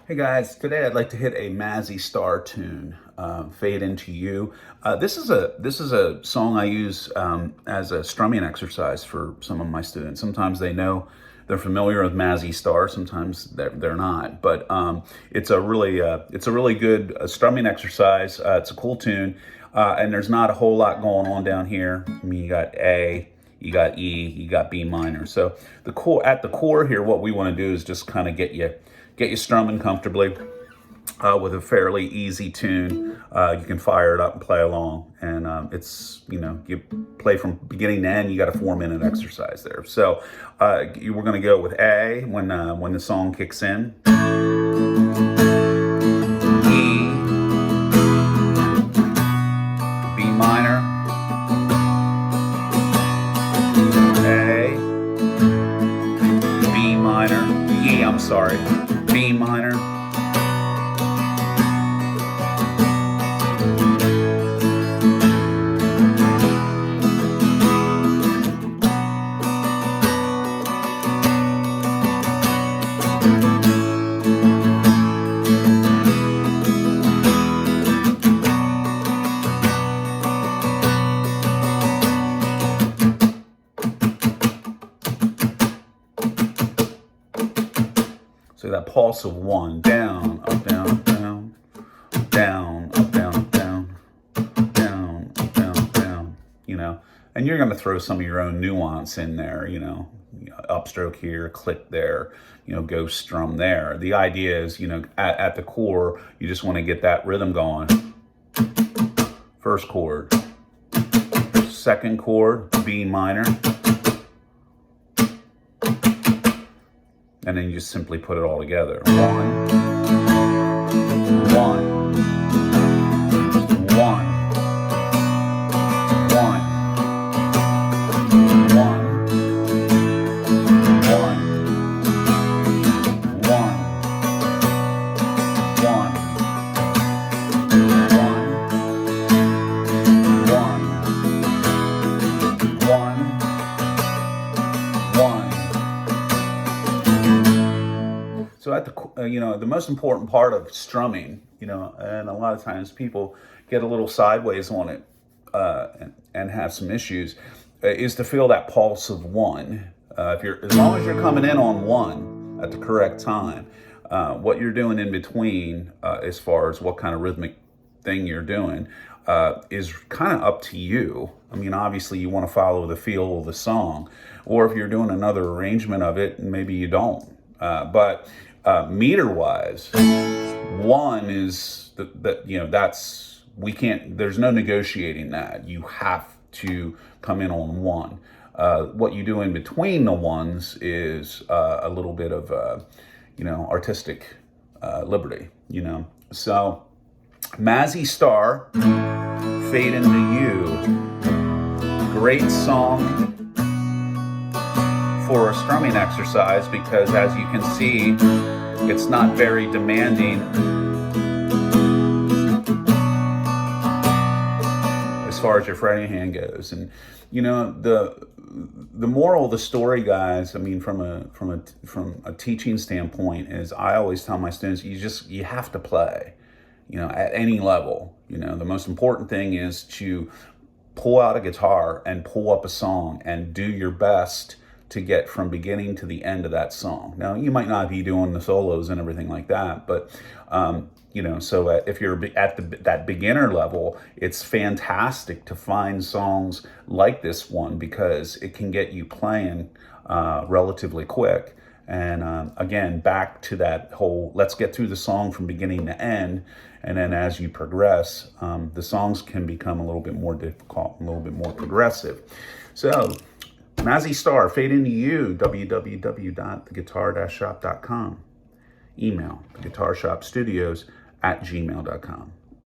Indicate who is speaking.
Speaker 1: Hey guys, today I'd like to hit a Mazzy Star tune, "Fade Into You." This is a song I use as a strumming exercise for some of my students. Sometimes they know they're familiar with Mazzy Star, sometimes they're not. But it's a really good strumming exercise. It's a cool tune, and there's not a whole lot going on down here. I mean, you got A. You got E, you got B minor. So at the core here, what we want to do is just kind of get you strumming comfortably with a fairly easy tune. You can fire it up and play along, and you play from beginning to end. You got a 4-minute exercise there. So we're going to go with A when the song kicks in. E, B minor. B minor, so that pulse of 1, down, up, down, up, down, down, up, down, up, down, down, up, down, up, down, and you're going to throw some of your own nuance in there, upstroke here, click there, ghost strum there. The idea is, at the core, you just want to get that rhythm going. First chord, second chord, B minor, and then you just simply put it all together. 1, 1, 1, 1, 1, 1. So at the most important part of strumming, and a lot of times people get a little sideways on it and have some issues, is to feel that pulse of 1. As long as you're coming in on 1 at the correct time, what you're doing in between, as far as what kind of rhythmic thing you're doing, is kind of up to you. I mean, obviously you want to follow the feel of the song, or if you're doing another arrangement of it, maybe you don't. But meter-wise, 1 is there's no negotiating that. You have to come in on 1. What you do in between the ones is a little bit of artistic liberty. So Mazzy Star, "Fade Into You," great song for a strumming exercise, because as you can see, it's not very demanding as far as your fretting hand goes. And the moral of the story, guys, I mean, from a teaching standpoint, is I always tell my students, you have to play, at any level. The most important thing is to pull out a guitar and pull up a song and do your best to get from beginning to the end of that song. Now, you might not be doing the solos and everything like that, but so if you're at that beginner level, it's fantastic to find songs like this one, because it can get you playing relatively quick. And again, back to that whole, let's get through the song from beginning to end. And then as you progress, the songs can become a little bit more difficult, a little bit more progressive. So Mazzy Star, "Fade Into You," www.theguitar-shop.com. Email, theguitarshopstudios@gmail.com.